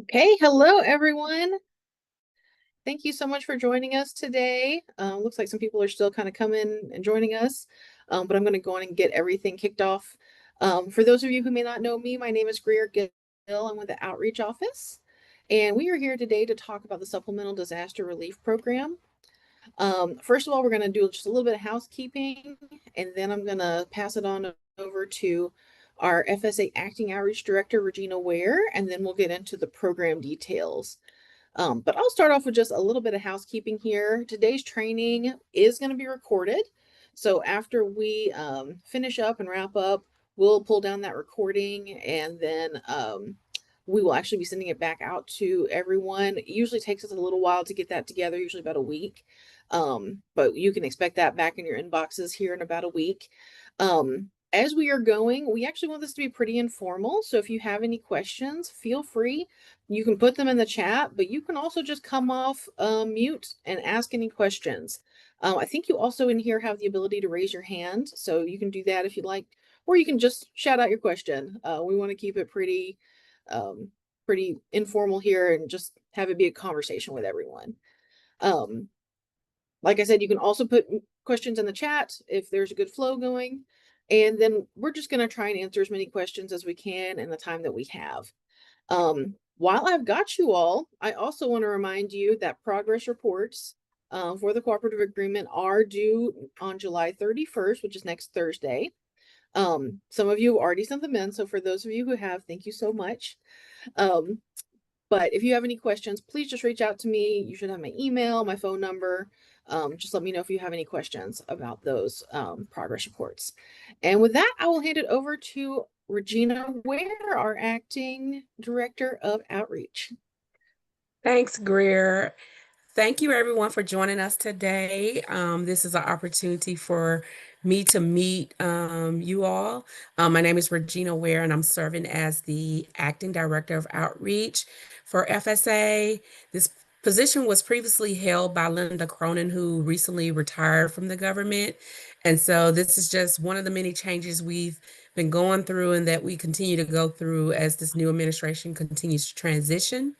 Okay, hello everyone. Thank you so much for joining us today. Looks like some people are still kind of coming and joining us, but I'm going to go on and get everything kicked off. For those of you who may not know me, my name is Greer Gill. I'm with the Outreach Office, and we are here today to talk about the Supplemental Disaster Relief Program. First of all, we're going to do just a little bit of housekeeping, and then I'm going to pass it on over to our FSA Acting Outreach Director, Regina Ware, and then we'll get into the program details. But I'll start off with just a little bit of housekeeping here. Today's training is going to be recorded. So after we finish up and wrap up, we'll pull down that recording and then we will actually be sending it back out to everyone. It usually takes us a little while to get that together, usually about a week. But you can expect that back in your inboxes here in about a week. As we are going, we actually want this to be pretty informal. So if you have any questions, feel free. You can put them in the chat, but you can also just come off mute and ask any questions. I think you also in here have the ability to raise your hand. So you can do that if you'd like, or you can just shout out your question. We want to keep it pretty informal here and just have it be a conversation with everyone. Like I said, you can also put questions in the chat if there's a good flow going. And then we're just going to try and answer as many questions as we can in the time that we have. While I've got you all, I also want to remind you that progress reports for the cooperative agreement are due on July 31st, which is next Thursday. Some of you have already sent them in. So for those of you who have, thank you so much. But if you have any questions, please just reach out to me. You should have my email, my phone number. Just let me know if you have any questions about those progress reports. And with that, I will hand it over to Regina Ware, our Acting Director of Outreach. Thanks, Greer. Thank you, everyone, for joining us today. This is an opportunity for me to meet you all. My name is Regina Ware, and I'm serving as the Acting Director of Outreach for FSA. This position was previously held by Linda Cronin, who recently retired from the government. And so this is just one of the many changes we've been going through and that we continue to go through as this new administration continues to transition.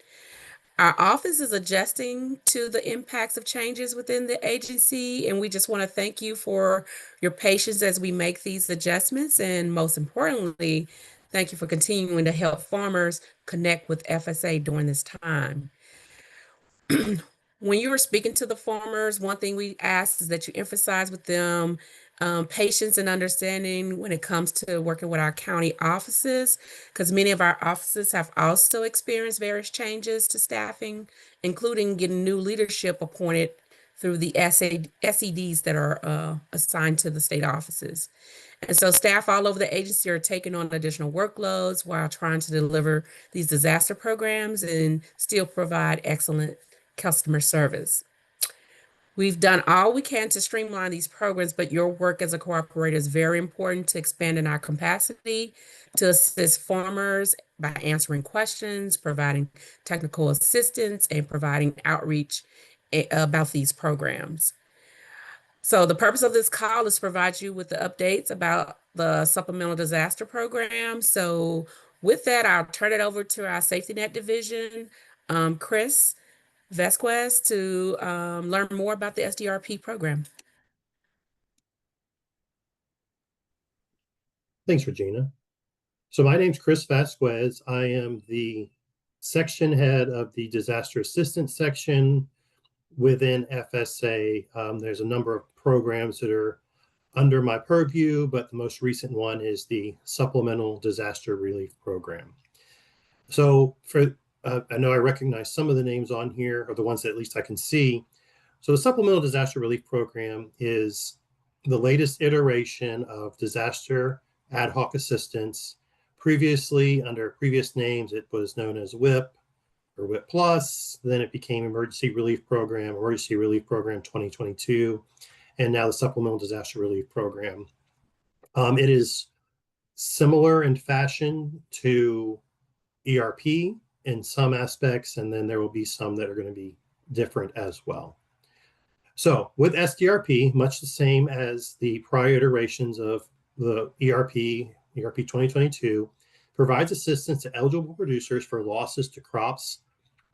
Our office is adjusting to the impacts of changes within the agency, and we just want to thank you for your patience as we make these adjustments. And most importantly, thank you for continuing to help farmers connect with FSA during this time. When you are speaking to the farmers, one thing we ask is that you emphasize with them patience and understanding when it comes to working with our county offices, because many of our offices have also experienced various changes to staffing, including getting new leadership appointed through the SEDs that are assigned to the state offices. And so staff all over the agency are taking on additional workloads while trying to deliver these disaster programs and still provide excellent customer service. We've done all we can to streamline these programs, but your work as a cooperator is very important to expanding our capacity to assist farmers by answering questions, providing technical assistance, and providing outreach about these programs. So the purpose of this call is to provide you with the updates about the Supplemental Disaster Program. So with that, I'll turn it over to our Safety Net Division, Chris Vasquez, to learn more about the SDRP program. Thanks, Regina. So my name's Chris Vasquez. I am the section head of the Disaster Assistance section within FSA. There's a number of programs that are under my purview, but the most recent one is the Supplemental Disaster Relief Program. So I know I recognize some of the names on here, or the ones that at least I can see. So the Supplemental Disaster Relief Program is the latest iteration of disaster ad hoc assistance. Previously, under previous names, it was known as WIP or WIP Plus. Then it became Emergency Relief Program 2022, and now the Supplemental Disaster Relief Program. It is similar in fashion to ERP in some aspects, and then there will be some that are going to be different as well. So with SDRP, much the same as the prior iterations of the ERP 2022, provides assistance to eligible producers for losses to crops,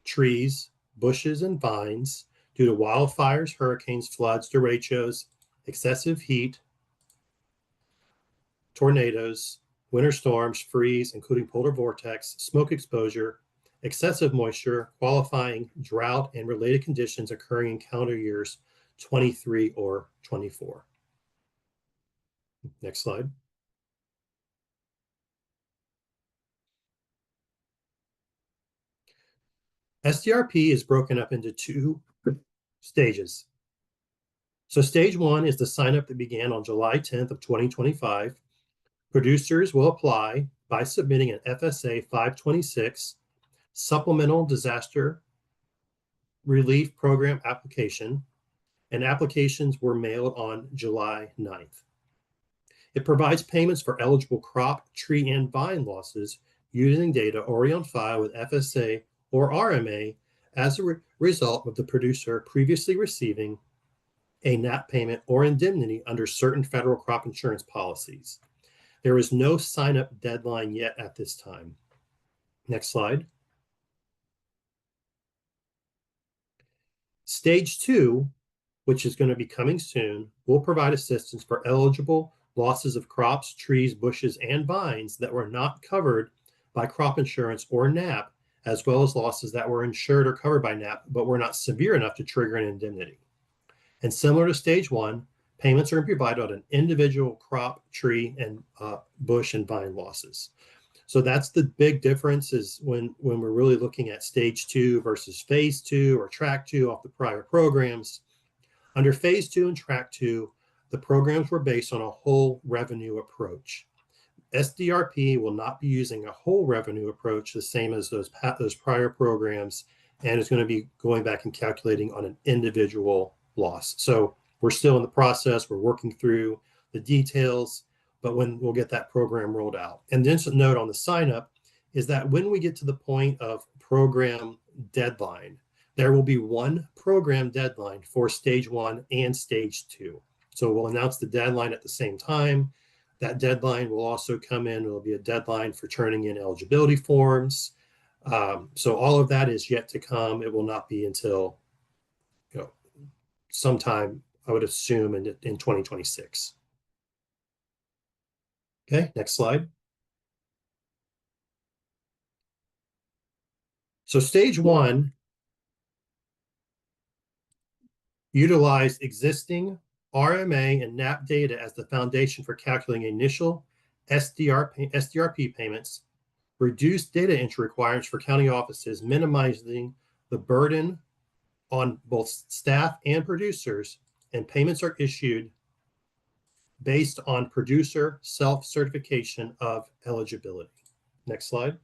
trees, bushes, and vines due to wildfires, hurricanes, floods, derechos, excessive heat, tornadoes, winter storms, freeze, including polar vortex, smoke exposure, excessive moisture, qualifying drought, and related conditions occurring in calendar years 23 or 24. Next slide. SDRP is broken up into two stages. So stage one is the sign up that began on July 10th of 2025. Producers will apply by submitting an FSA 526 Supplemental Disaster Relief Program application, and applications were mailed on July 9th. It provides payments for eligible crop, tree, and vine losses using data already on file with FSA or RMA as a result of the producer previously receiving a NAP payment or indemnity under certain federal crop insurance policies. There is no sign-up deadline yet at this time. Next slide. Stage two, which is going to be coming soon, will provide assistance for eligible losses of crops, trees, bushes, and vines that were not covered by crop insurance or NAP, as well as losses that were insured or covered by NAP, but were not severe enough to trigger an indemnity. And similar to stage one, payments are provided on an individual crop, tree, and bush and vine losses. So that's the big difference is when we're really looking at stage two versus phase two or track two off the prior programs. Under phase two and track two, the programs were based on a whole revenue approach. SDRP will not be using a whole revenue approach, the same as those prior programs, and is going to be going back and calculating on an individual loss. So we're still in the process. We're working through the details, but when we'll get that program rolled out. And then a note on the sign up is that when we get to the point of program deadline, there will be one program deadline for stage one and stage two. So we'll announce the deadline at the same time. That deadline will also come in. There will be a deadline for turning in eligibility forms. So all of that is yet to come. It will not be until sometime, I would assume, in 2026. Okay, next slide. So stage one utilized existing RMA and NAP data as the foundation for calculating initial SDRP payments, reduced data entry requirements for county offices, minimizing the burden on both staff and producers, and payments are issued based on producer self-certification of eligibility. Next slide.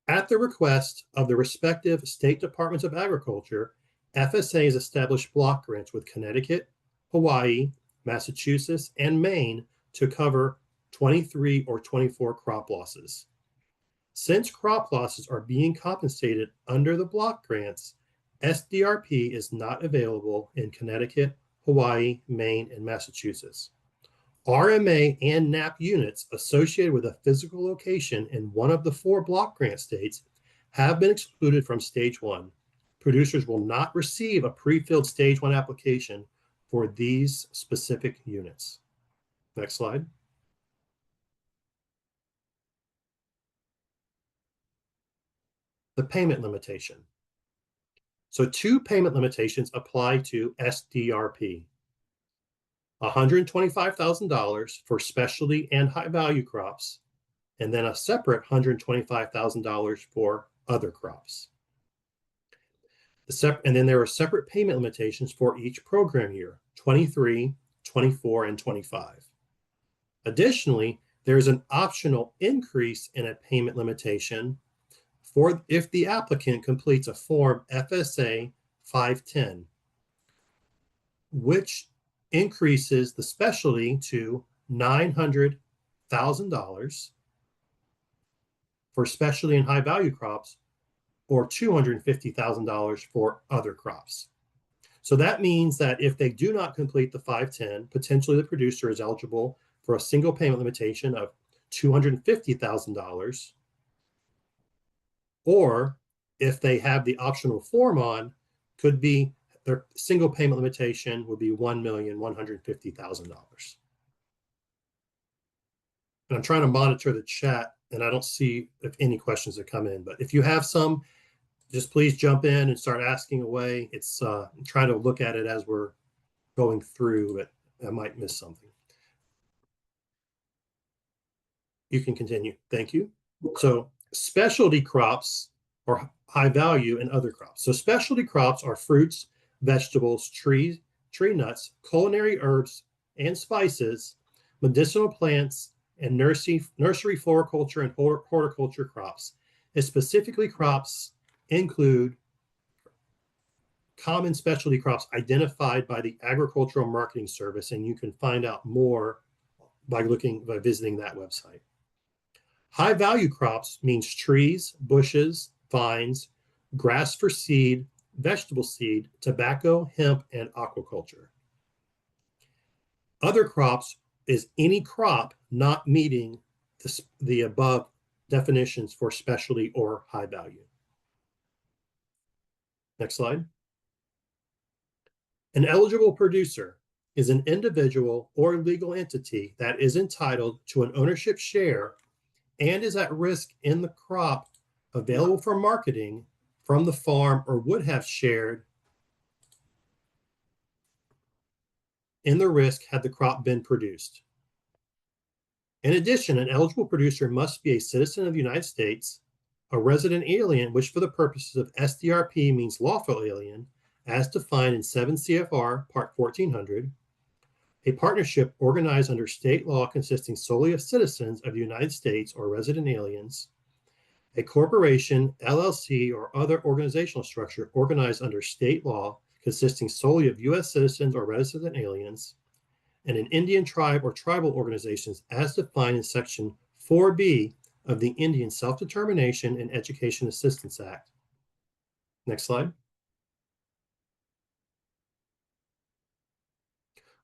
At the request of the respective state departments of agriculture, FSA has established block grants with Connecticut, Hawaii, Massachusetts, and Maine to cover 23 or 24 crop losses. Since crop losses are being compensated under the block grants, SDRP is not available in Connecticut, Hawaii, Maine, and Massachusetts. RMA and NAP units associated with a physical location in one of the 4 block grant states have been excluded from stage one. Producers will not receive a pre-filled stage one application for these specific units. Next slide. The payment limitation. So 2 payment limitations apply to SDRP. $125,000 for specialty and high value crops, and then a separate $125,000 for other crops. And then there are separate payment limitations for each program year, 23, 24, and 25. Additionally, there is an optional increase in a payment limitation for if the applicant completes a form FSA 510, which increases the specialty to $900,000 for specialty and high value crops, or $250,000 for other crops. So that means that if they do not complete the 510, potentially the producer is eligible for a single payment limitation of $250,000. Or if they have the optional form on, could be their single payment limitation would be $1,150,000. And I'm trying to monitor the chat, and I don't see if any questions have come in. But if you have some, just please jump in and start asking away. It's I'm trying to look at it as we're going through, but I might miss something. You can continue. Thank you. So specialty crops are high value and other crops. So specialty crops are fruits, vegetables, trees, tree nuts, culinary herbs and spices, medicinal plants, and nursery floriculture and horticulture crops. And specifically crops include common specialty crops identified by the Agricultural Marketing Service, and you can find out more by visiting that website. High value crops means trees, bushes, vines, grass for seed, vegetable seed, tobacco, hemp, and aquaculture. Other crops is any crop not meeting the above definitions for specialty or high value. Next slide. An eligible producer is an individual or legal entity that is entitled to an ownership share and is at risk in the crop available for marketing from the farm or would have shared in the risk had the crop been produced. In addition, an eligible producer must be a citizen of the United States, a resident alien, which for the purposes of SDRP means lawful alien, as defined in 7 CFR Part 1400, a partnership organized under state law consisting solely of citizens of the United States or resident aliens, a corporation, LLC, or other organizational structure organized under state law consisting solely of U.S. citizens or resident aliens, and an Indian tribe or tribal organizations as defined in Section 4B of the Indian Self-Determination and Education Assistance Act. Next slide.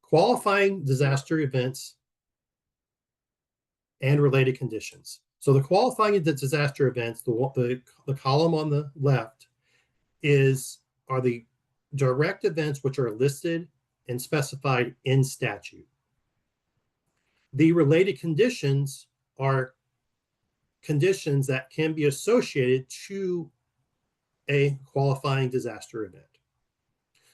Qualifying disaster events and related conditions. So the qualifying disaster events, the column on the left are the direct events which are listed and specified in statute. The related conditions are conditions that can be associated to a qualifying disaster event.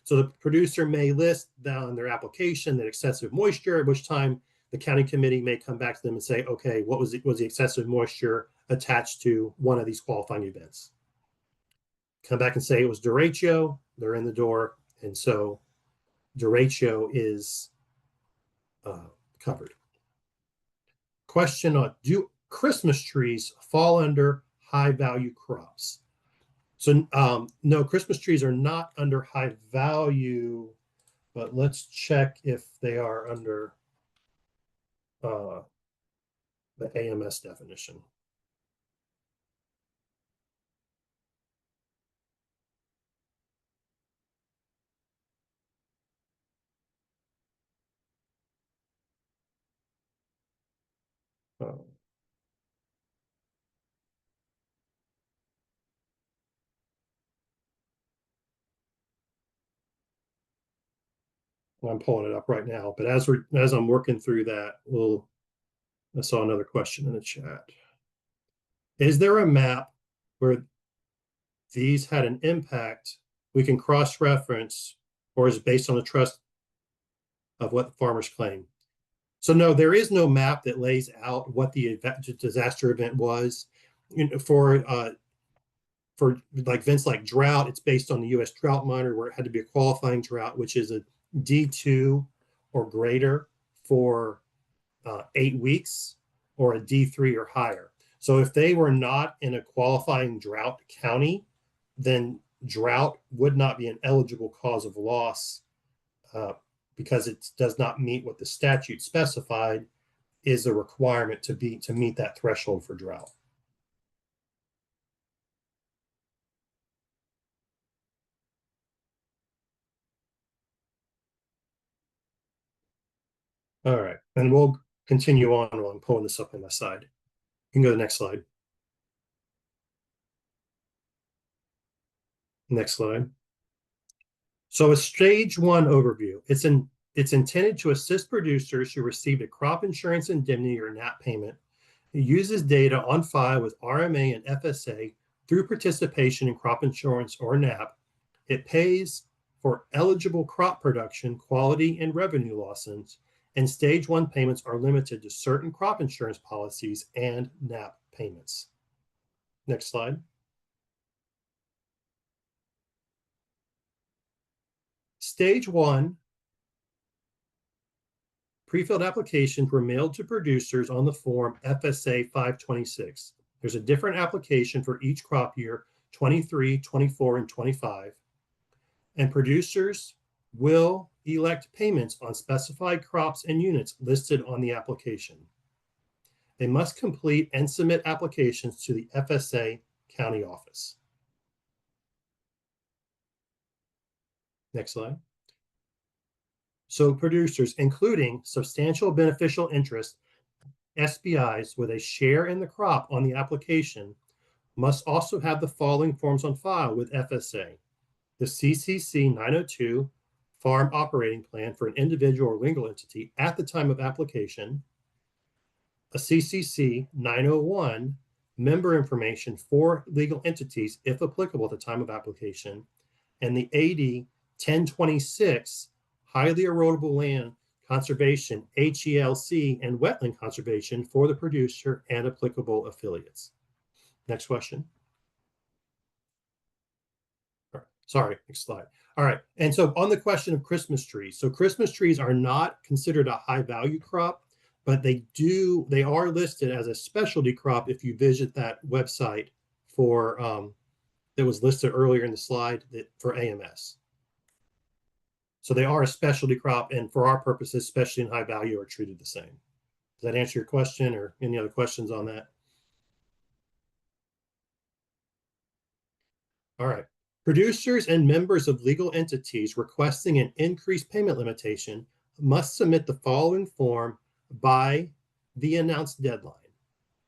So the producer may list down their application that excessive moisture, at which time the county committee may come back to them and say, okay, what was the excessive moisture attached to one of these qualifying events? Come back and say it was derecho, they're in the door, and so derecho is covered. Question on, do Christmas trees fall under high value crops? So no, Christmas trees are not under high value, but let's check if they are under the AMS definition. I'm pulling it up right now, but as I'm working through that, I saw another question in the chat. Is there a map where these had an impact we can cross-reference, or is it based on the trust of what the farmers claim? So no, there is no map that lays out what the disaster event was. For like events like drought, it's based on the U.S. Drought Monitor, where it had to be a qualifying drought, which is a D2 or greater for 8 weeks, or a D3 or higher. So if they were not in a qualifying drought county, then drought would not be an eligible cause of loss because it does not meet what the statute specified is a requirement to meet that threshold for drought. All right, and we'll continue on while I'm pulling this up on my side. You can go to the next slide. Next slide. So a stage one overview. It's intended to assist producers who received a crop insurance indemnity or NAP payment. It uses data on file with RMA and FSA through participation in crop insurance or NAP. It pays for eligible crop production, quality, and revenue losses, and stage one payments are limited to certain crop insurance policies and NAP payments. Next slide. Stage one, pre-filled applications were mailed to producers on the form FSA 526. There's a different application for each crop year, 23, 24, and 25. And producers will elect payments on specified crops and units listed on the application. They must complete and submit applications to the FSA county office. Next slide. So producers, including substantial beneficial interest, SBIs with a share in the crop on the application, must also have the following forms on file with FSA: the CCC 902 Farm Operating Plan for an individual or legal entity at the time of application, a CCC 901 member information for legal entities, if applicable at the time of application, and the AD 1026 highly erodible land conservation, HELC, and wetland conservation for the producer and applicable affiliates. Next question. Sorry, next slide. All right, and so on the question of Christmas trees, so Christmas trees are not considered a high value crop, but they are listed as a specialty crop if you visit that website for that was listed earlier in the slide for AMS. So they are a specialty crop, and for our purposes, specialty and high value are treated the same. Does that answer your question, or any other questions on that? All right. Producers and members of legal entities requesting an increased payment limitation must submit the following form by the announced deadline,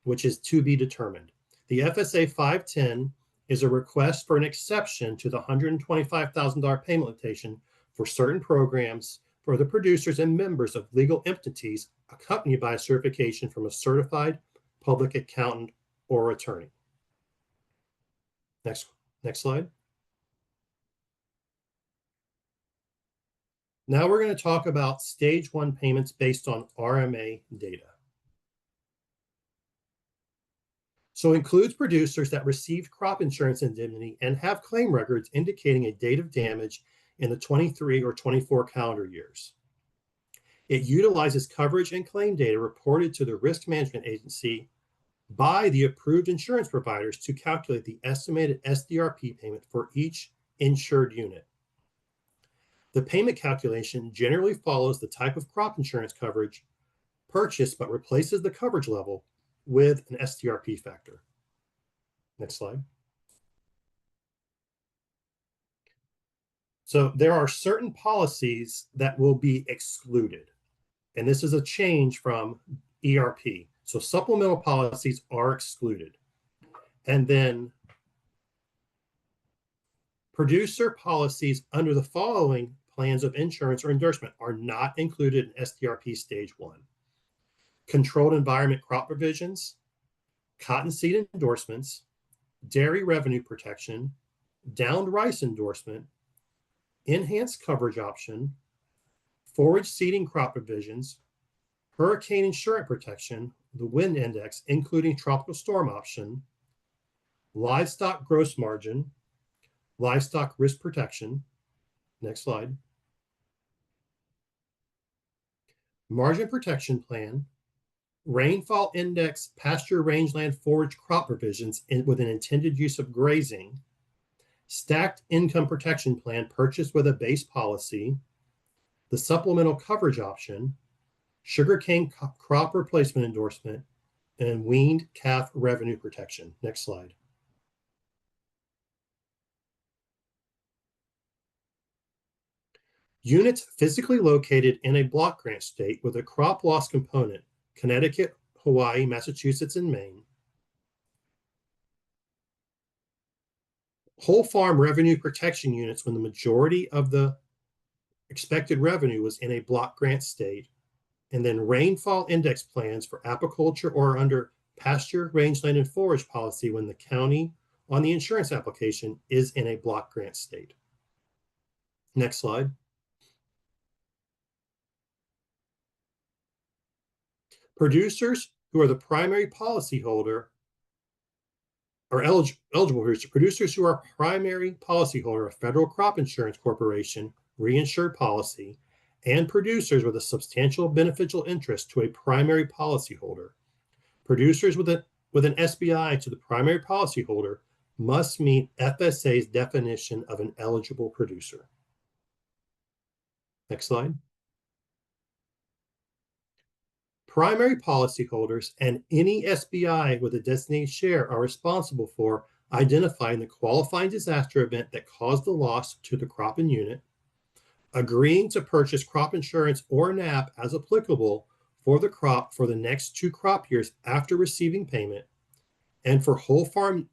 which is to be determined. The FSA 510 is a request for an exception to the $125,000 payment limitation for certain programs for the producers and members of legal entities, accompanied by a certification from a certified public accountant or attorney. Next slide. Now we're going to talk about stage one payments based on RMA data. So it includes producers that received crop insurance indemnity and have claim records indicating a date of damage in the 23 or 24 calendar years. It utilizes coverage and claim data reported to the risk management agency by the approved insurance providers to calculate the estimated SDRP payment for each insured unit. The payment calculation generally follows the type of crop insurance coverage purchased, but replaces the coverage level with an SDRP factor. Next slide. So there are certain policies that will be excluded, and this is a change from ERP. So supplemental policies are excluded. And then producer policies under the following plans of insurance or endorsement are not included in SDRP stage one: controlled environment crop provisions, cottonseed endorsements, dairy revenue protection, downed rice endorsement, enhanced coverage option, forage seeding crop provisions, hurricane insurance protection, the wind index, including tropical storm option, livestock gross margin, livestock risk protection. Next slide. Margin protection plan, rainfall index, pasture rangeland forage crop provisions with an intended use of grazing, stacked income protection plan purchased with a base policy, the supplemental coverage option, sugarcane crop replacement endorsement, and weaned calf revenue protection. Next slide. Units physically located in a block grant state with a crop loss component, Connecticut, Hawaii, Massachusetts, and Maine. Whole farm revenue protection units when the majority of the expected revenue was in a block grant state, and then rainfall index plans for apiculture or under pasture, rangeland, and forage policy when the county on the insurance application is in a block grant state. Next slide. Producers who are the primary policyholder are eligible producers who are primary policyholder of Federal Crop Insurance Corporation reinsured policy and producers with a substantial beneficial interest to a primary policyholder. Producers with an SBI to the primary policyholder must meet FSA's definition of an eligible producer. Next slide. Primary policyholders and any SBI with a designated share are responsible for identifying the qualifying disaster event that caused the loss to the crop and unit, agreeing to purchase crop insurance or NAP as applicable for the crop for the next 2 crop years after receiving payment, and for whole farm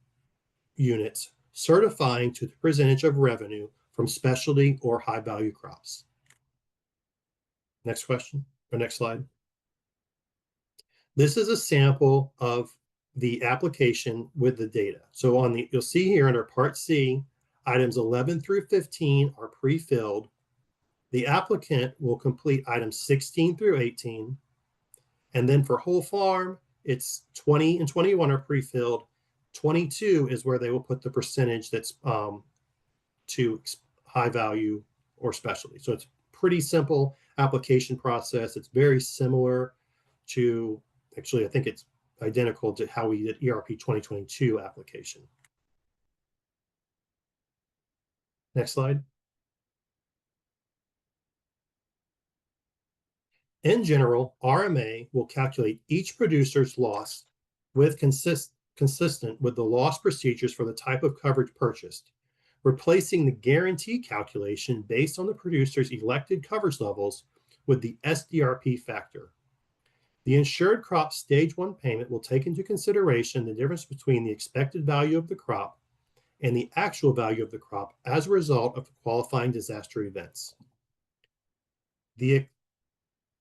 units, certifying to the percentage of revenue from specialty or high value crops. Next question, or next slide. This is a sample of the application with the data. So you'll see here under Part C, items 11 through 15 are pre-filled. The applicant will complete items 16 through 18. And then for whole farm, it's 20 and 21 are pre-filled. 22 is where they will put the percentage that's to high value or specialty. So it's pretty simple application process. It's very similar to, actually, I think it's identical to how we did ERP 2022 application. Next slide. In general, RMA will calculate each producer's loss with consistent with the loss procedures for the type of coverage purchased, replacing the guarantee calculation based on the producer's elected coverage levels with the SDRP factor. The insured crop stage 1 payment will take into consideration the difference between the expected value of the crop and the actual value of the crop as a result of qualifying disaster events. The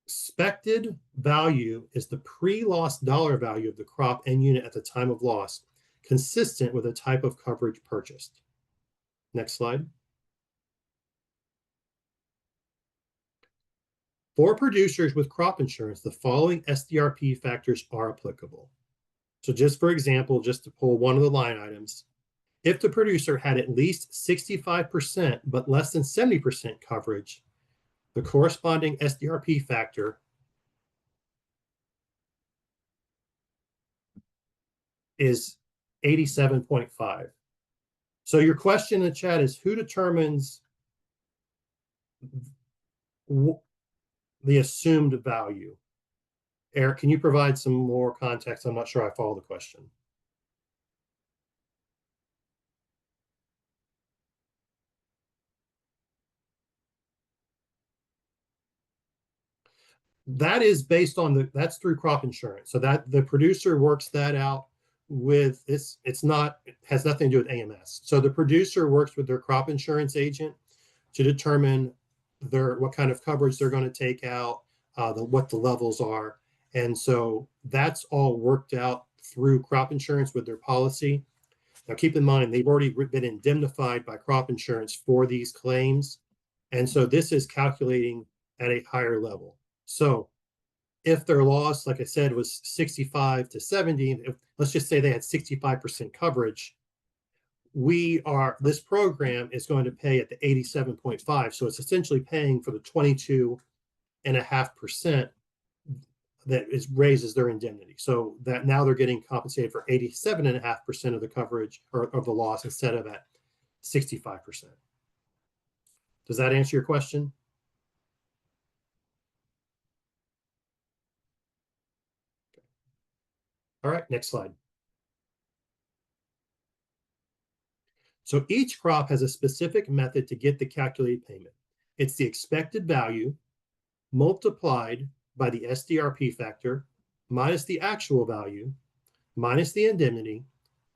expected value is the pre-loss dollar value of the crop and unit at the time of loss, consistent with the type of coverage purchased. Next slide. For producers with crop insurance, the following SDRP factors are applicable. So just for example, just to pull one of the line items, if the producer had at least 65% but less than 70% coverage, the corresponding SDRP factor is 87.5. So your question in the chat is, who determines the assumed value? Eric, can you provide some more context? I'm not sure I follow the question. That is based on that's through crop insurance. So that the producer works that out with it has nothing to do with AMS. So the producer works with their crop insurance agent to determine what kind of coverage they're going to take out, what the levels are. And so that's all worked out through crop insurance with their policy. Now, keep in mind, they've already been indemnified by crop insurance for these claims. And so this is calculating at a higher level. So if their loss, like I said, was 65 to 70, let's just say they had 65% coverage, this program is going to pay at the 87.5. So it's essentially paying for the 22.5% that raises their indemnity. So that now they're getting compensated for 87.5% of the coverage or of the loss instead of at 65%. Does that answer your question? All right, next slide. So each crop has a specific method to get the calculated payment. It's the expected value multiplied by the SDRP factor minus the actual value minus the indemnity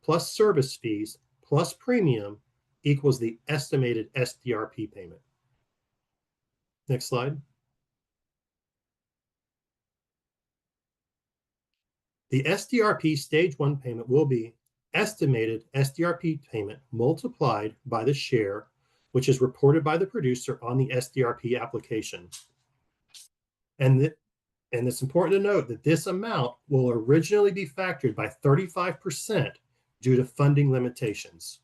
plus service fees plus premium equals the estimated SDRP payment. Next slide. The SDRP stage 1 payment will be estimated SDRP payment multiplied by the share, which is reported by the producer on the SDRP application. And it's important to note that this amount will originally be factored by 35% due to funding limitations.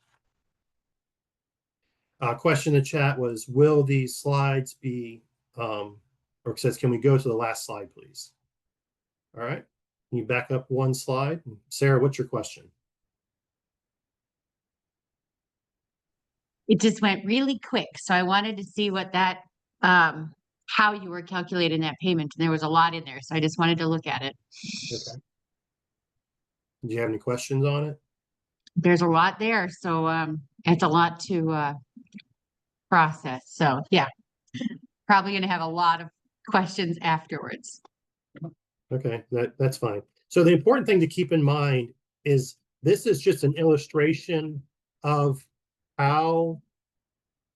Question in the chat was, will these slides be, or it says, can we go to the last slide, please? All right. Can you back up one slide? Sarah, what's your question? It just went really quick. So I wanted to see what that, how you were calculating that payment. And there was a lot in there. So I just wanted to look at it. Okay. Do you have any questions on it? There's a lot there. So it's a lot to process. So yeah, probably going to have a lot of questions afterwards. Okay, that's fine. So the important thing to keep in mind is this is just an illustration of how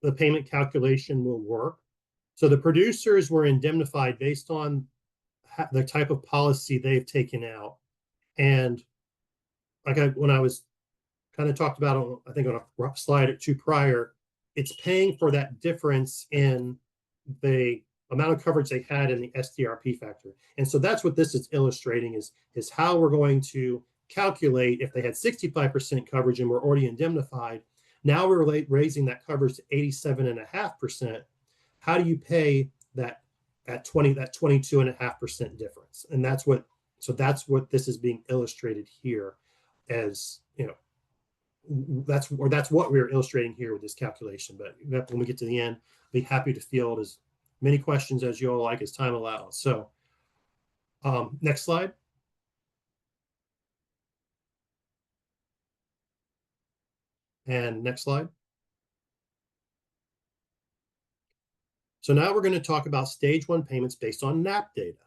the payment calculation will work. So the producers were indemnified based on the type of policy they've taken out. And like when I was kind of talked about, I think on a slide or two prior, it's paying for that difference in the amount of coverage they had in the SDRP factor. And so that's what this is illustrating is how we're going to calculate if they had 65% coverage and we're already indemnified. Now we're raising that coverage to 87.5%. How do you pay that 22.5% difference? And that's what this is being illustrated here as, you know, that's what we're illustrating here with this calculation. But when we get to the end, I'll be happy to field as many questions as you all like as time allows. So next slide. And next slide. So now we're going to talk about stage 1 payments based on NAP data.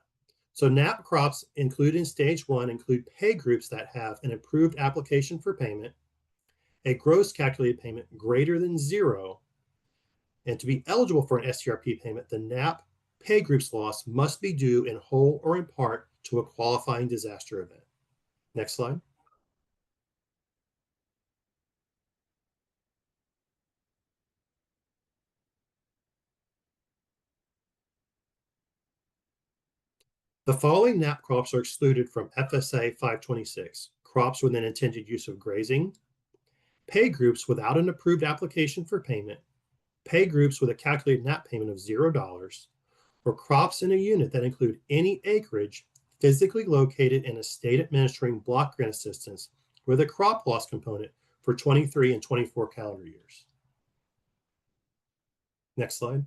So NAP crops included in stage 1 include pay groups that have an approved application for payment, a gross calculated payment greater than 0, and to be eligible for an SDRP payment, the NAP pay group's loss must be due in whole or in part to a qualifying disaster event. Next slide. The following NAP crops are excluded from FSA 526: crops with an intended use of grazing, pay groups without an approved application for payment, pay groups with a calculated NAP payment of $0, or crops in a unit that include any acreage physically located in a state administering block grant assistance with a crop loss component for 23 and 24 calendar years. Next slide.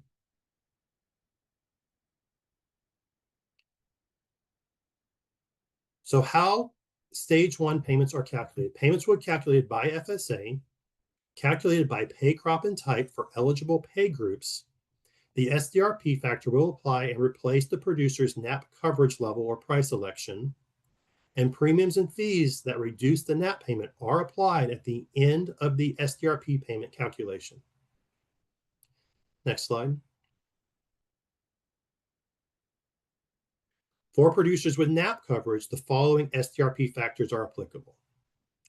So how stage 1 payments are calculated. Payments were calculated by FSA, calculated by pay crop and type for eligible pay groups. The SDRP factor will apply and replace the producer's NAP coverage level or price election, and premiums and fees that reduce the NAP payment are applied at the end of the SDRP payment calculation. Next slide. For producers with NAP coverage, the following SDRP factors are applicable.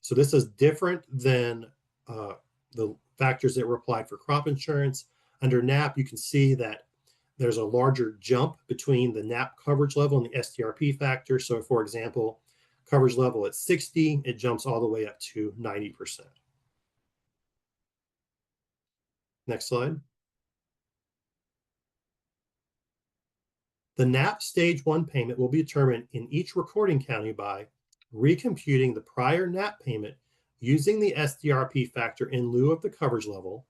So this is different than the factors that were applied for crop insurance. Under NAP, you can see that there's a larger jump between the NAP coverage level and the SDRP factor. So for example, coverage level at 60, it jumps all the way up to 90%. Next slide. The NAP stage 1 payment will be determined in each recording county by recomputing the prior NAP payment using the SDRP factor in lieu of the coverage level,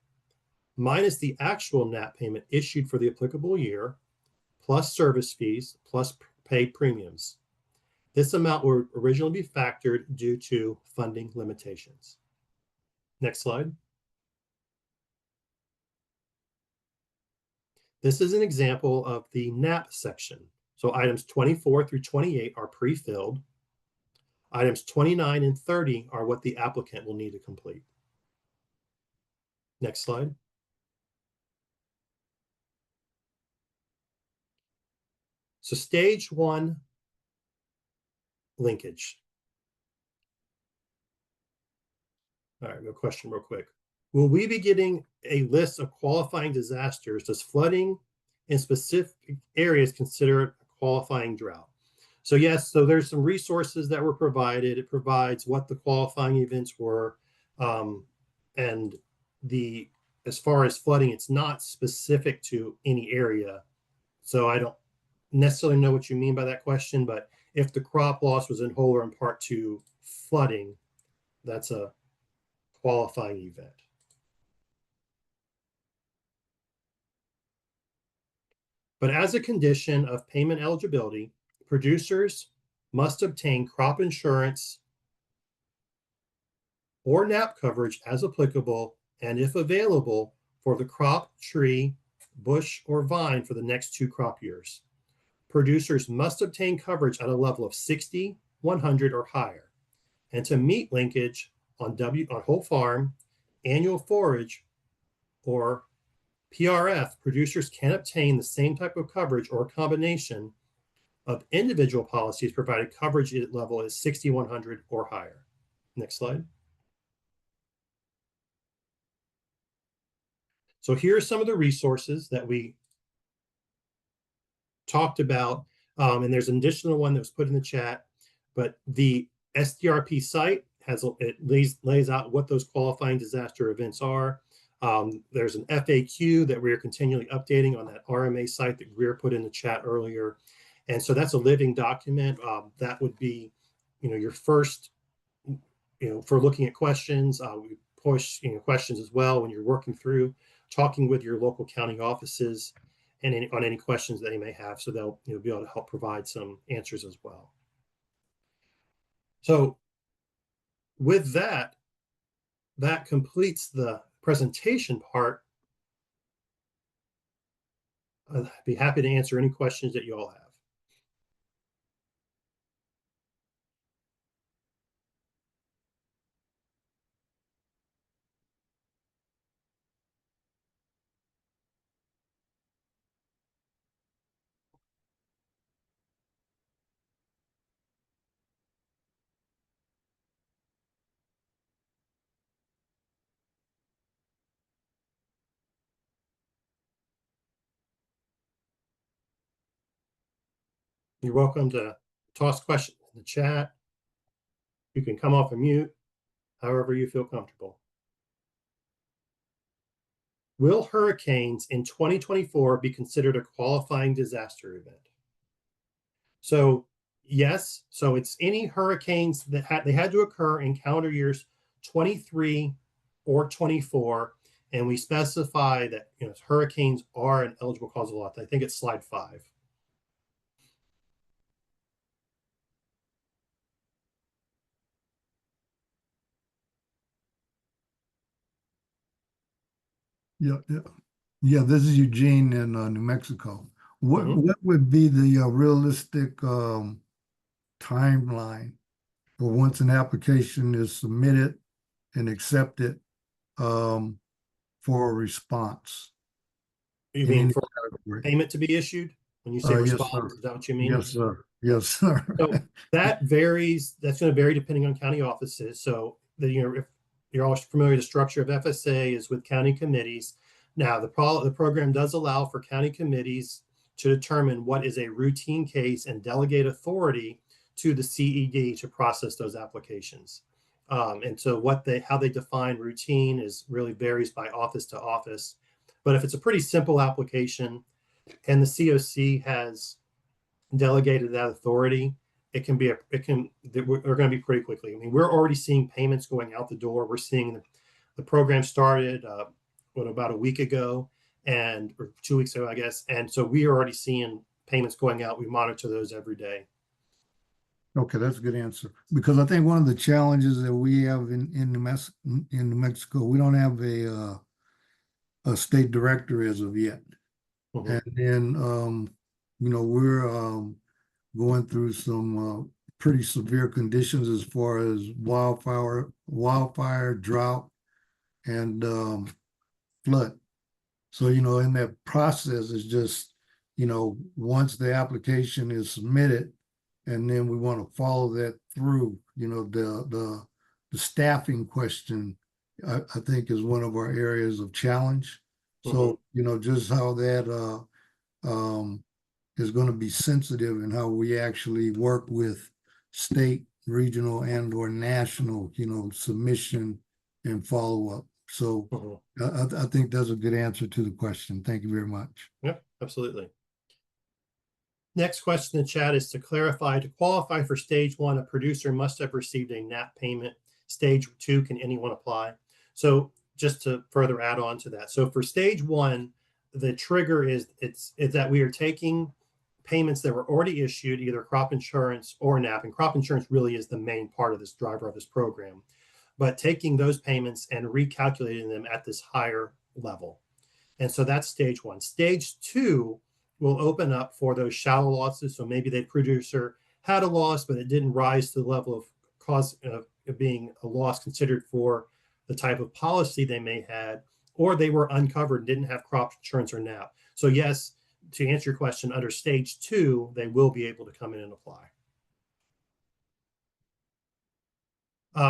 minus the actual NAP payment issued for the applicable year, plus service fees, plus paid premiums. This amount will originally be factored due to funding limitations. Next slide. This is an example of the NAP section. So items 24 through 28 are pre-filled. Items 29 and 30 are what the applicant will need to complete. Next slide. So stage one, linkage. All right, no question real quick. Will we be getting a list of qualifying disasters? Does flooding in specific areas consider a qualifying drought? So yes, so there's some resources that were provided. It provides what the qualifying events were. And as far as flooding, it's not specific to any area. So I don't necessarily know what you mean by that question, but if the crop loss was in whole or in part to flooding, that's a qualifying event. But as a condition of payment eligibility, producers must obtain crop insurance or NAP coverage as applicable, and if available, for the crop, tree, bush, or vine for the next 2 crop years. Producers must obtain coverage at a level of 60, 100, or higher. And to meet linkage on whole farm, annual forage, or PRF, producers can obtain the same type of coverage or a combination of individual policies provided coverage level is 60, 100, or higher. Next slide. So here are some of the resources that we talked about, and there's an additional one that was put in the chat, but the SDRP site lays out what those qualifying disaster events are. There's an FAQ that we're continually updating on that RMA site that Greer put in the chat earlier. And so that's a living document. That would be, your first, for looking at questions. We push, questions as well when you're working through, talking with your local county offices and on any questions that they may have. So they'll be able to help provide some answers as well. So with that, that completes the presentation part. I'd be happy to answer any questions that you all have. You're welcome to toss questions in the chat. You can come off of mute, however you feel comfortable. Will hurricanes in 2024 be considered a qualifying disaster event? So yes, so it's any hurricanes that had to occur in calendar years 23 or 24, and we specify that hurricanes are an eligible cause of loss. I think it's slide 5. Yeah. This is Eugene in New Mexico. What would be the realistic timeline for once an application is submitted and accepted for a response? You mean for payment to be issued? When you say response, yes, is that what you mean? Yes, sir. Yes, sir. So that varies. That's going to vary depending on county offices. So if you're all familiar with the structure of FSA is with county committees. Now the program does allow for county committees to determine what is a routine case and delegate authority to the CED to process those applications. And so how they define routine really varies by office to office. But if it's a pretty simple application and the COC has delegated that authority, they're going to be pretty quickly. I mean, we're already seeing payments going out the door. We're seeing the program started about a week ago or 2 weeks ago, I guess. And so we are already seeing payments going out. We monitor those every day. Okay, that's a good answer. Because I think one of the challenges that we have in New Mexico, we don't have a state director as of yet. Mhm. And then, we're going through some pretty severe conditions as far as wildfire, drought, and flood. So, in that process is just, once the application is submitted, and then we want to follow that through, the staffing question, I think is one of our areas of challenge. So, just how that is going to be sensitive and how we actually work with state, regional, and or national, submission and follow up. So I think that's a good answer to the question. Thank you very much. Yep, absolutely. Next question in the chat is to clarify, to qualify for stage 1, a producer must have received a NAP payment. Stage 2, can anyone apply? So just to further add on to that. So for stage 1, the trigger is it's that we are taking payments that were already issued, either crop insurance or NAP, and crop insurance really is the main part of this driver of this program, but taking those payments and recalculating them at this higher level. And so that's stage 1. Stage 2 will open up for those shallow losses. So maybe the producer had a loss, but it didn't rise to the level of cause of being a loss considered for the type of policy they may had, or they were uncovered and didn't have crop insurance or NAP. So yes, to answer your question, under stage 2, they will be able to come in and apply.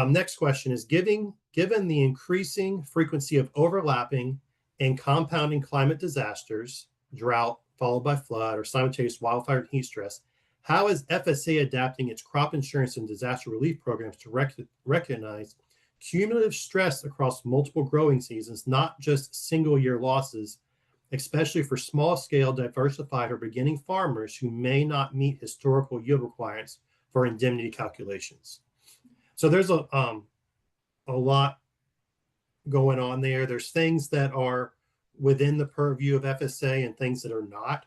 Next question is, given the increasing frequency of overlapping and compounding climate disasters, drought followed by flood, or simultaneous wildfire and heat stress, how is FSA adapting its crop insurance and disaster relief programs to recognize cumulative stress across multiple growing seasons, not just single-year losses, especially for small-scale, diversified, or beginning farmers who may not meet historical yield requirements for indemnity calculations? So there's a lot going on there. There's things that are within the purview of FSA and things that are not.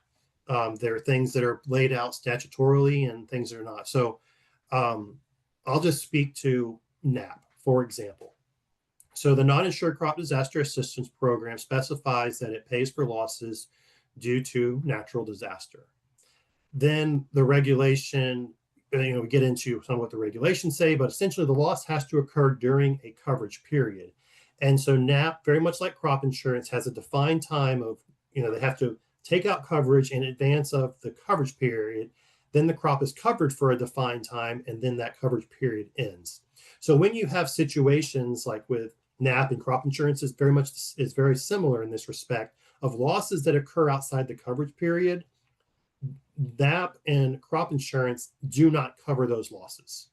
There are things that are laid out statutorily and things that are not. So I'll just speak to NAP, for example. So the Non-Insured Crop Disaster Assistance Program specifies that it pays for losses due to natural disaster. Then the regulation, we get into some of what the regulations say, but essentially the loss has to occur during a coverage period. And so NAP, very much like crop insurance, has a defined time of, they have to take out coverage in advance of the coverage period. Then the crop is covered for a defined time, and then that coverage period ends. So when you have situations like with NAP and crop insurance is very similar in this respect of losses that occur outside the coverage period. NAP and crop insurance do not cover those losses.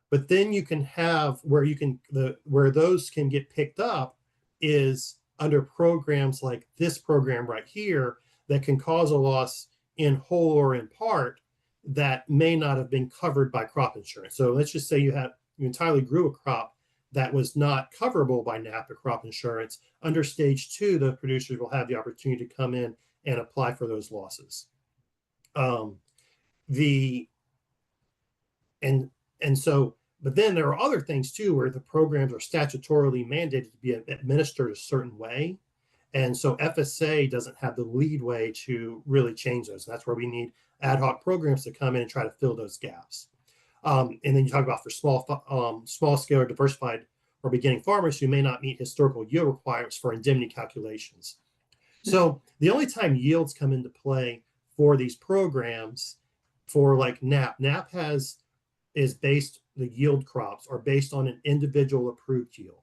But then you can have where those can get picked up is under programs like this program right here that can cause a loss in whole or in part that may not have been covered by crop insurance. So let's just say you entirely grew a crop that was not coverable by NAP or crop insurance. Under stage 2, the producers will have the opportunity to come in and apply for those losses. But then there are other things too, where the programs are statutorily mandated to be administered a certain way. And so FSA doesn't have the leadway to really change those. And that's where we need ad hoc programs to come in and try to fill those gaps. And then you talk about for small scale or diversified or beginning farmers who may not meet historical yield requirements for indemnity calculations. So the only time yields come into play for these programs for like NAP is based, the yield crops are based on an individual approved yield.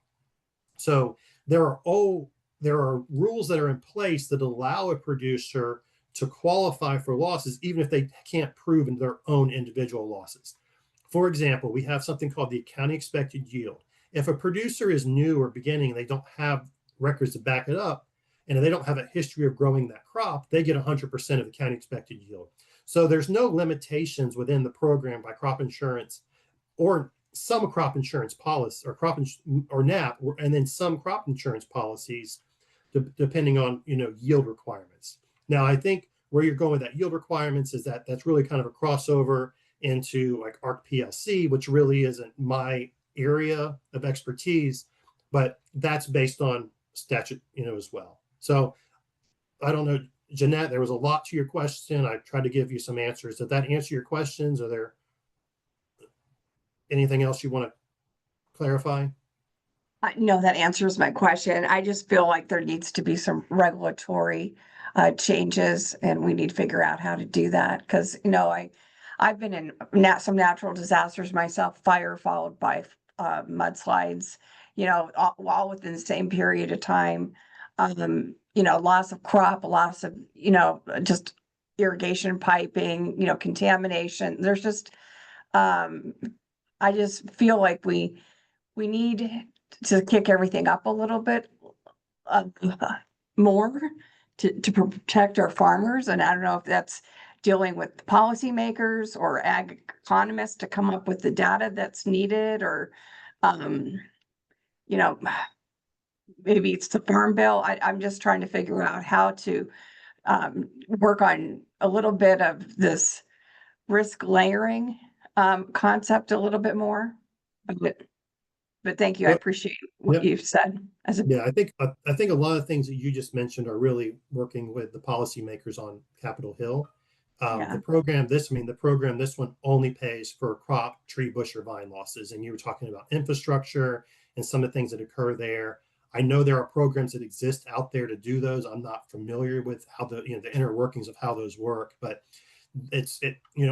So there are rules that are in place that allow a producer to qualify for losses, even if they can't prove in their own individual losses. For example, we have something called the accounting expected yield. If a producer is new or beginning and they don't have records to back it up, and they don't have a history of growing that crop, they get 100% of the county expected yield. So there's no limitations within the program by crop insurance or some crop insurance policy or NAP, and then some crop insurance policies, depending on yield requirements. Now, I think where you're going with that yield requirements is that's really kind of a crossover into like ARC PLC, which really isn't my area of expertise, but that's based on statute, as well. So I don't know, Jeanette, there was a lot to your question. I tried to give you some answers. Did that answer your questions? Are there anything else you want to clarify? No, that answers my question. I just feel like there needs to be some regulatory changes, and we need to figure out how to do that. Because, I've been in some natural disasters myself, fire followed by mudslides, all within the same period of time. Loss of crop, loss of, just irrigation piping, contamination. There's just, I just feel like we need to kick everything up a little bit uh, more to protect our farmers. And I don't know if that's dealing with policymakers or ag economists to come up with the data that's needed, or, you know, maybe it's the farm bill. I'm just trying to figure out how to work on a little bit of this risk layering concept a little bit more. But thank you. I Yep. appreciate what Yep. you've said. Yeah, I think a lot of things that you just mentioned are really working with the policymakers on Capitol Hill. Yeah. The program, this one only pays for crop, tree, bush, or vine losses. And you were talking about infrastructure and some of the things that occur there. I know there are programs that exist out there to do those. I'm not familiar with how the inner workings of how those work, but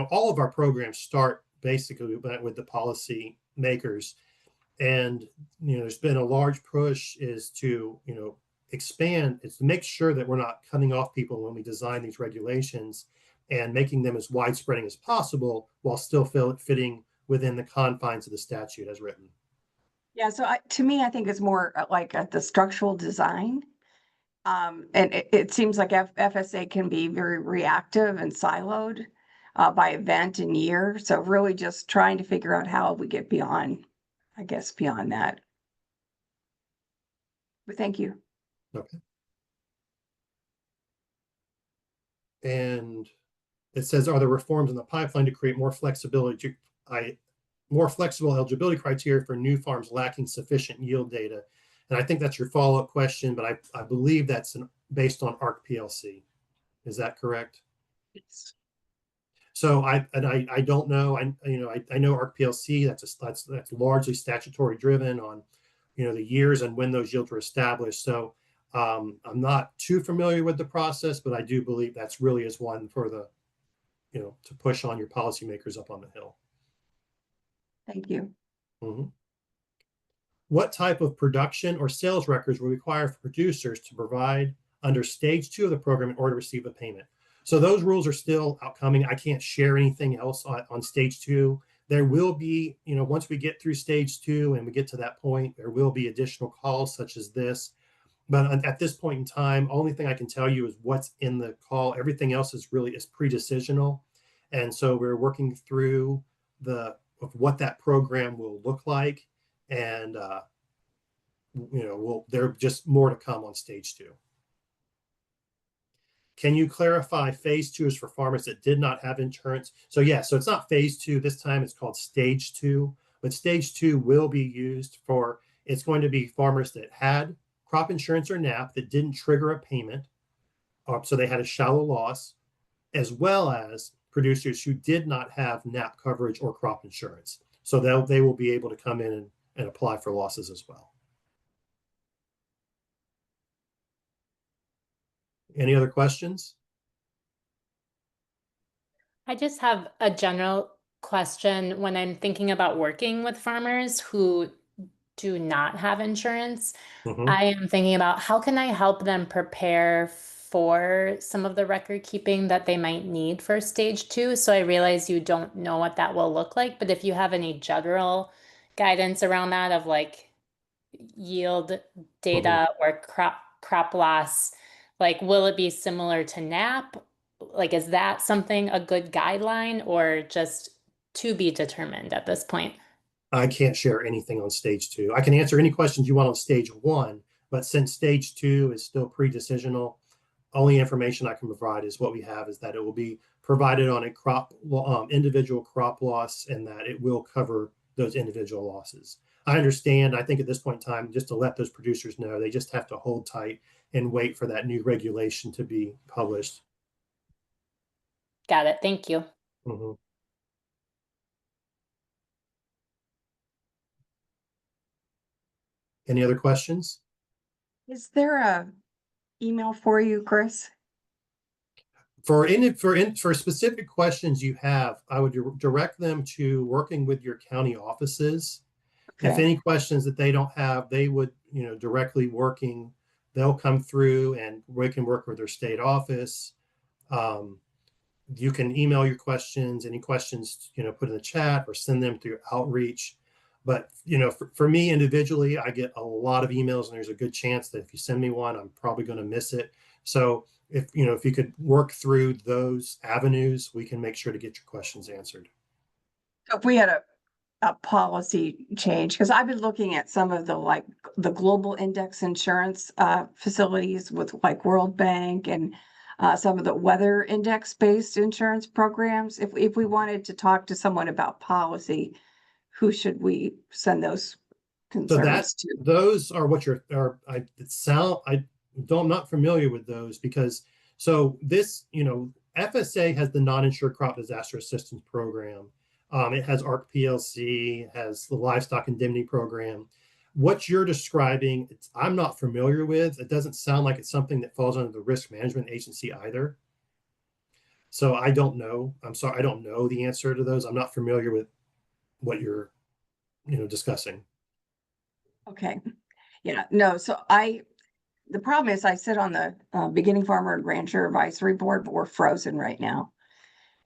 all of our programs start basically with the policy makers. And there's been a large push is to expand, is to make sure that we're not cutting off people when we design these regulations and making them as widespreading as possible while still fitting within the confines of the statute as written. Yeah. So to me, I think it's more like at the structural design. And it seems like FSA can be very reactive and siloed by event and year. So really just trying to figure out how we get beyond that. But thank you. Okay. And it says, are there reforms in the pipeline to create more flexibility? More flexible eligibility criteria for new farms lacking sufficient yield data? And I think that's your follow-up question, but I believe that's based on ARC PLC. Is that correct? Yes. So I don't know. I know ARC PLC. That's largely statutory driven on the years and when those yields were established. So I'm not too familiar with the process, but I do believe that's really is one for the to push on your policymakers up on the Hill. Thank you. Mm-hmm. What type of production or sales records will require for producers to provide under stage 2 of the program in order to receive a payment? So those rules are still outcoming. I can't share anything else on stage 2. There will be, once we get through stage 2 and we get to that point, there will be additional calls such as this. But at this point in time, only thing I can tell you is what's in the call. Everything else is pre-decisional. And so we're working through of what that program will look like. And, there's just more to come on stage 2. Can you clarify phase 2 is for farmers that did not have insurance? So it's not phase 2 this time, it's called stage 2, but stage 2 will be used it's going to be farmers that had crop insurance or NAP that didn't trigger a payment, so they had a shallow loss, as well as producers who did not have NAP coverage or crop insurance. So they will be able to come in and apply for losses as well. Any other questions? I just have a general question when I'm thinking about working with farmers who do not have insurance. Mm-hmm. I am thinking about how can I help them prepare for some of the record keeping that they might need for stage 2. So I realize you don't know what that will look like, but if you have any general guidance around that of like yield data or crop loss, like will it be similar to NAP? Like, is that something a good guideline or just to be determined at this point? I can't share anything on stage 2. I can answer any questions you want on stage 1, but since stage 2 is still pre-decisional, only information I can provide is what we have is that it will be provided on a individual crop loss and that it will cover those individual losses. I understand. I think at this point in time, just to let those producers know, they just have to hold tight and wait for that new regulation to be published. Got it. Thank you. Mhm. Any other questions? Is there a email for you, Chris? For specific questions you have, I would direct them to working with your county offices. If Okay. any questions that they don't have, they would, directly working, they'll come through and we can work with their state office. You can email your questions, any questions, put in the chat or send them through outreach. But, for me individually, I get a lot of emails and there's a good chance that if you send me one, I'm probably going to miss it. So if you could work through those avenues, we can make sure to get your questions answered. So if we had a policy change, because I've been looking at some of the global index insurance facilities with like World Bank and some of the weather index based insurance programs. If we wanted to talk to someone about policy, who should we send those So concerns to? those are what I'm not familiar with those because this, FSA has the non-insured crop disaster assistance program. It has ARC PLC, has the livestock indemnity program. What you're describing, I'm not familiar with. It doesn't sound like it's something that falls under the risk management agency either. So I don't know. I'm sorry, I don't know the answer to those. I'm not familiar with what you're, discussing. Okay. Yeah, no, the problem is I sit on the beginning farmer and rancher advisory board, but we're frozen right now.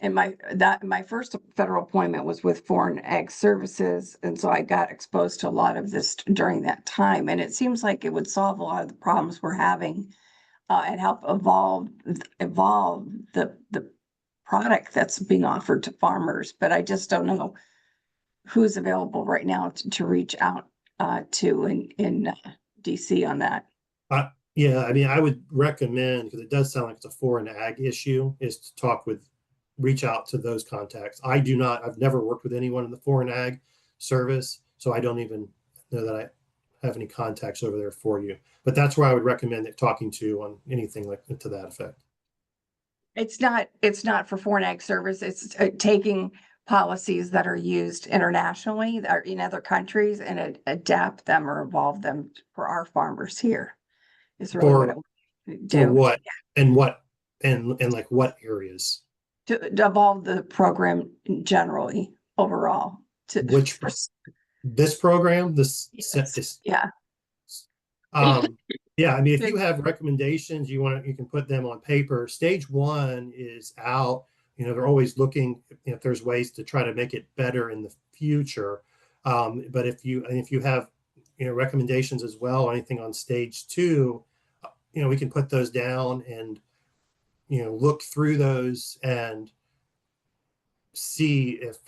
And my first federal appointment was with Foreign Ag Services. And so I got exposed to a lot of this during that time. And it seems like it would solve a lot of the problems we're having and help evolve the product that's being offered to farmers. But I just don't know who's available right now to reach out to in DC on that. Yeah, I mean, I would recommend, because it does sound like it's a foreign ag issue, is to reach out to those contacts. I've never worked with anyone in the foreign ag service, so I don't even know that I have any contacts over there for you. But that's where I would recommend talking to on anything like to that effect. It's not for foreign ag service. It's taking policies that are used internationally or in other countries and adapt them or evolve them for our farmers here. Is really what it would do. For what and like what areas? To evolve the program generally overall. This program? Yes. Yeah. Yeah, I mean, if you have recommendations, you can put them on paper. Stage 1 is out. They're always looking if there's ways to try to make it better in the future. But if you have recommendations as well, anything on stage 2, we can put those down and look through those and see if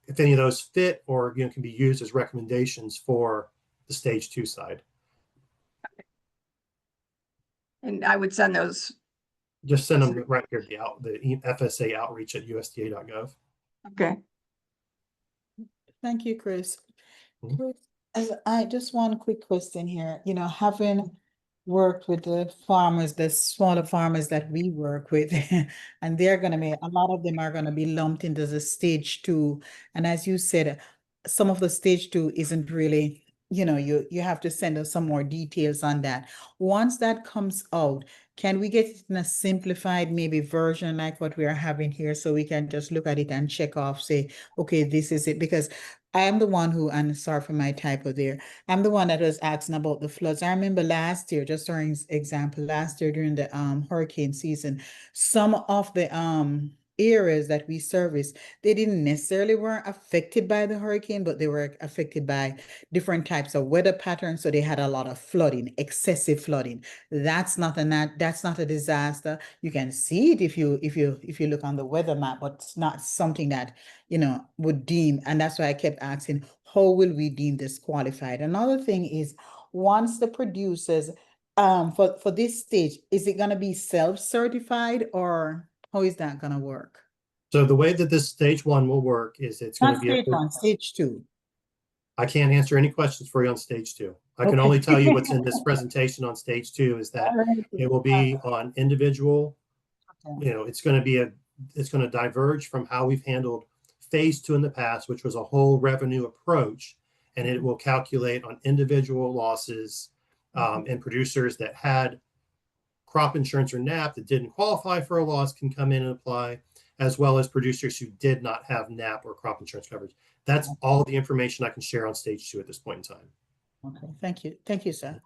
if any of those fit or can be used as recommendations for the stage 2 side. And I would send those. Just send them right here, the FSA outreach at USDA.gov. Okay. Thank you, Chris. Mhm. Chris, I just one quick question here. Having worked with the farmers, the smaller farmers that we work with, and they're going to be, a lot of them are going to be lumped into the stage 2. And as you said, some of the stage 2 isn't really, you have to send us some more details on that. Once that comes out, can we get it in a simplified maybe version like what we are having here so we can just look at it and check off, say, okay, this is it? Because I am the one who, and sorry for my typo there, I'm the one that was asking about the floods. I remember last year, just for example, last year during the hurricane season, some of the areas that we service, they didn't necessarily weren't affected by the hurricane, but they were affected by different types of weather patterns. So they had a lot of flooding, excessive flooding. That's not a disaster. You can see it if you look on the weather map, but it's not something that would deem. And that's why I kept asking, how will we deem this qualified? Another thing is, once the producers for this stage, is it going to be self-certified or how is that going to work? So the way that this stage 1 will work is it's going Not to be stage 1, stage 2. I can't answer any questions for you on stage 2. I can only tell you what's in this presentation on stage 2 is that it will be on individual, it's going to diverge from how we've handled phase 2 in the past, which was a whole revenue approach, and it will calculate on individual losses and producers that had crop insurance or NAP that didn't qualify for a loss can come in and apply, as well as producers who did not have NAP or crop insurance coverage. That's all the information I can share on stage 2 at this point in time. Okay, thank you. Thank you, sir.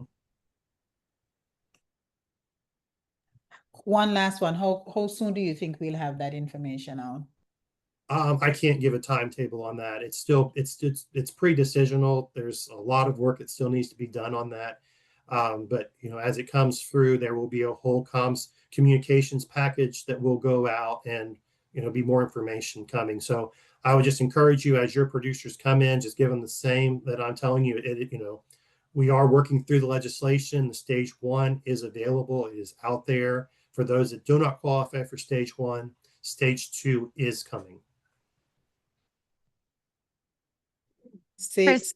One last one. How soon do you think we'll have that information out? I can't give a timetable on that. It's still it's pre-decisional. There's a lot of work that still needs to be done on that. But as it comes through, there will be a whole communications package that will go out, and be more information coming. So I would just encourage you, as your producers come in, just give them the same that I'm telling you. We are working through the legislation. The stage 1 is available. It is out there for those that do not qualify for stage 1. Stage 2 is coming. Since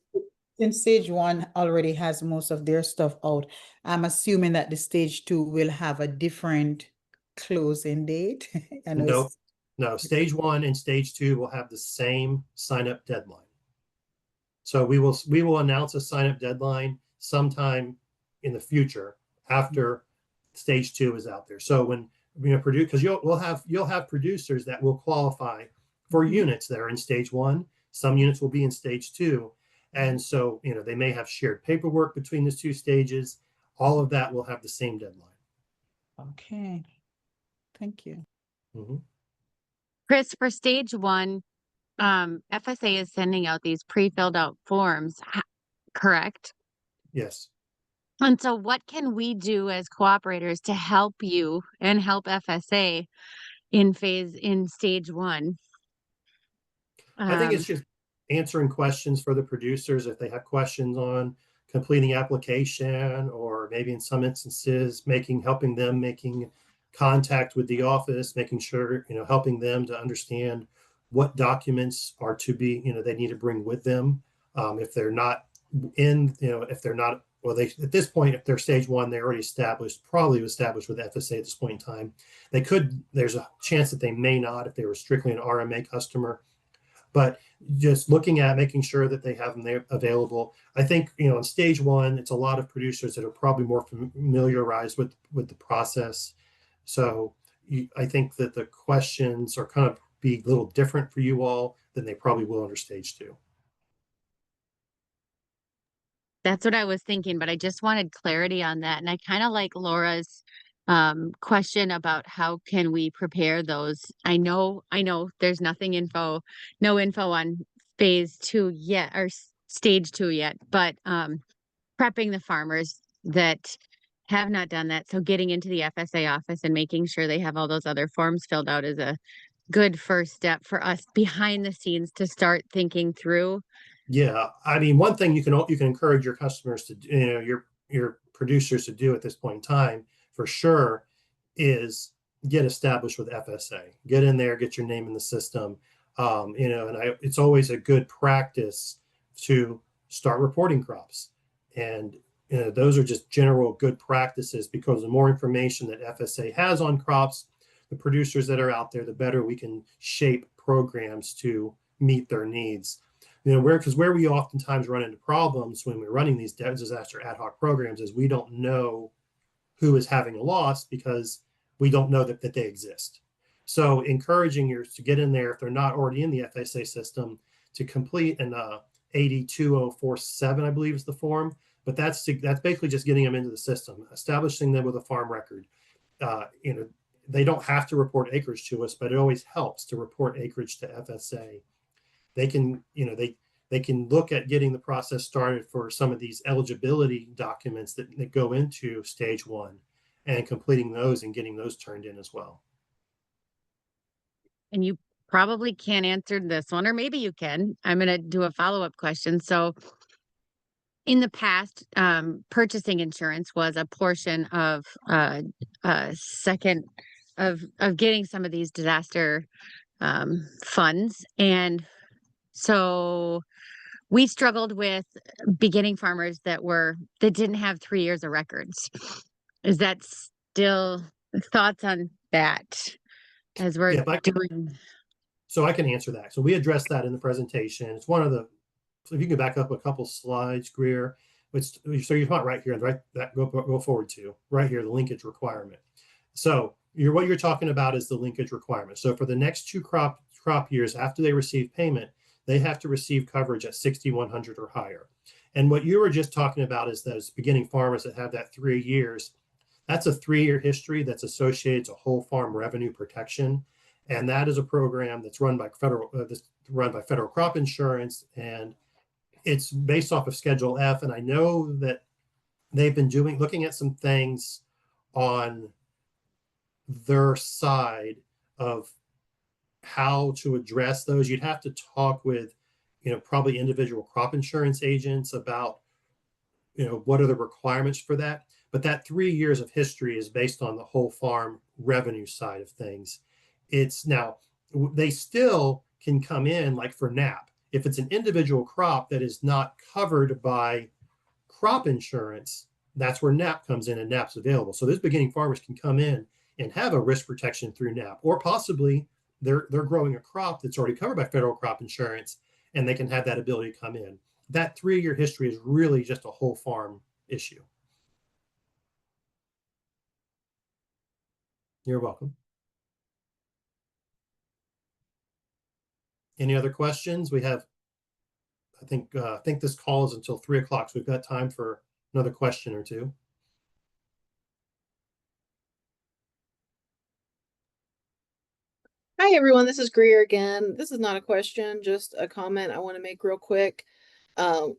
stage 1 already has most of their stuff out, I'm assuming that the stage 2 will have a different closing date. No, stage 1 and stage 2 will have the same sign-up deadline. So we will announce a sign-up deadline sometime in the future after stage 2 is out there. So when produce, because you'll have producers that will qualify for units that are in stage 1. Some units will be in stage 2. And so, they may have shared paperwork between the 2 stages. All of that will have the same deadline. Okay. Thank you. Mm-hmm. Chris, for stage 1, FSA is sending out these pre-filled out forms, correct? Yes. And so what can we do as cooperators to help you and help FSA in stage 1? I think it's just answering questions for the producers if they have questions on completing application, or maybe in some instances helping them making contact with the office, making sure, helping them to understand what documents are to be, they need to bring with them. If they're not at this point, if they're stage 1, they're already probably established with FSA at this point in time. There's a chance that they may not if they were strictly an RMA customer. But just looking at making sure that they have them there available. I think, in stage 1, it's a lot of producers that are probably more familiarized with the process. So I think that the questions are kind of be a little different for you all than they probably will under stage 2. That's what I was thinking, but I just wanted clarity on that. And I kind of like Laura's question about how can we prepare those. I know there's no info on phase 2 yet, or stage 2 yet, but prepping the farmers that have not done that. So getting into the FSA office and making sure they have all those other forms filled out is a good first step for us behind the scenes to start thinking through. Yeah, I mean, one thing you can encourage your customers to do, your producers to do at this point in time, for sure, is get established with FSA. Get in there, get your name in the system. It's always a good practice to start reporting crops, and those are just general good practices, because the more information that FSA has on crops, the producers that are out there, the better we can shape programs to meet their needs. Where we oftentimes run into problems when we're running these disaster ad hoc programs is we don't know who is having a loss because we don't know that they exist. So encouraging yours to get in there if they're not already in the FSA system to complete an 82047, I believe is the form. But that's basically just getting them into the system, establishing them with a farm record. They don't have to report acreage to us, but it always helps to report acreage to FSA. They can, they can look at getting the process started for some of these eligibility documents that go into stage 1, and completing those and getting those turned in as well. And you probably can't answer this one, or maybe you can. I'm going to do a follow-up question. So in the past, purchasing insurance was a portion of second of getting some of these disaster funds. And so we struggled with beginning farmers that didn't have 3 years of records. Is that still thoughts on that as we're Yeah, doing? so I can answer that. So we addressed that in the presentation. It's one of the, so if you can back up a couple slides, Greer, which, so you're not right here, right, that go forward to, right here, the linkage requirement. So what you're talking about is the linkage requirement. So for the next 2 crop years after they receive payment, they have to receive coverage at 6,100 or higher. And what you were just talking about is those beginning farmers that have that 3 years. That's a 3-year history that's associated to whole farm revenue protection. And that is a program that's run by federal crop insurance, and it's based off of Schedule F. And I know that they've been looking at some things on their side of how to address those. You'd have to talk with, probably individual crop insurance agents about, what are the requirements for that. But that 3 years of history is based on the whole farm revenue side of things. It's now, they still can come in like for NAP. If it's an individual crop that is not covered by crop insurance, that's where NAP comes in and NAP's available. So those beginning farmers can come in and have a risk protection through NAP, or possibly they're growing a crop that's already covered by federal crop insurance and they can have that ability to come in. That 3-year history is really just a whole farm issue. You're welcome. Any other questions? We have, I think this call is until 3 o'clock, so we've got time for another question or two. Hi, everyone. This is Greer again. This is not a question, just a comment I want to make real quick,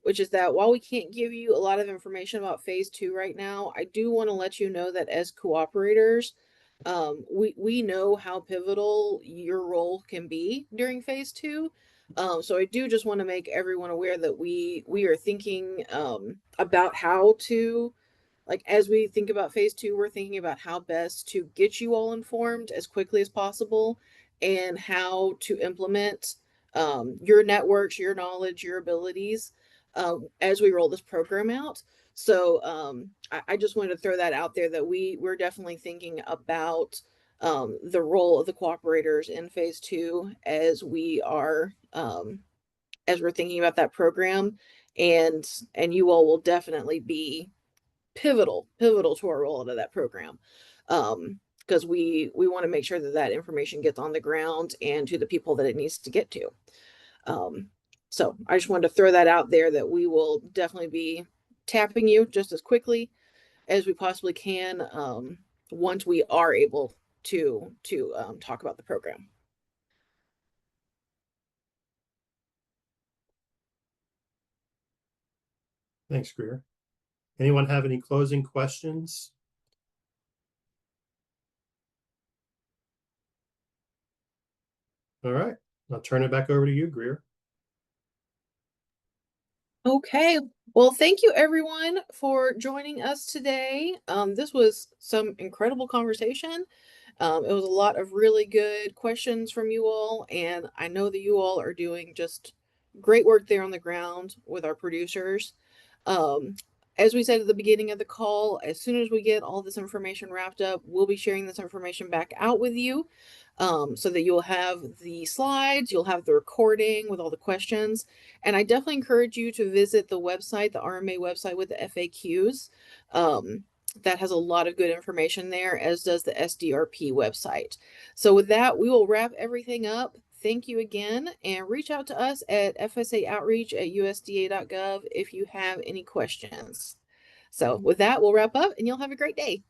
which is that while we can't give you a lot of information about phase 2 right now, I do want to let you know that as cooperators, we know how pivotal your role can be during phase 2. So I do just want to make everyone aware that we are thinking about how to, like, as we think about phase 2, we're thinking about how best to get you all informed as quickly as possible and how to implement your networks, your knowledge, your abilities as we roll this program out. So I just wanted to throw that out there that we're definitely thinking about the role of the cooperators in phase 2 as we are as we're thinking about that program, and you all will definitely be pivotal to our role into that program, because we want to make sure that that information gets on the ground and to the people that it needs to get to. So I just wanted to throw that out there that we will definitely be tapping you just as quickly as we possibly can once we are able to talk about the program. Thanks, Greer. Anyone have any closing questions? All right, I'll turn it back over to you, Greer. Okay, well, thank you everyone for joining us today. This was some incredible conversation. It was a lot of really good questions from you all, and I know that you all are doing just great work there on the ground with our producers. As we said at the beginning of the call, as soon as we get all this information wrapped up, we'll be sharing this information back out with you, so that you'll have the slides, you'll have the recording with all the questions. And I definitely encourage you to visit the website, the RMA website with the FAQs. That has a lot of good information there, as does the SDRP website. So with that, we will wrap everything up. Thank you again, and reach out to us at fsaoutreach@usda.gov if you have any questions. So with that, we'll wrap up, and you'll have a great day.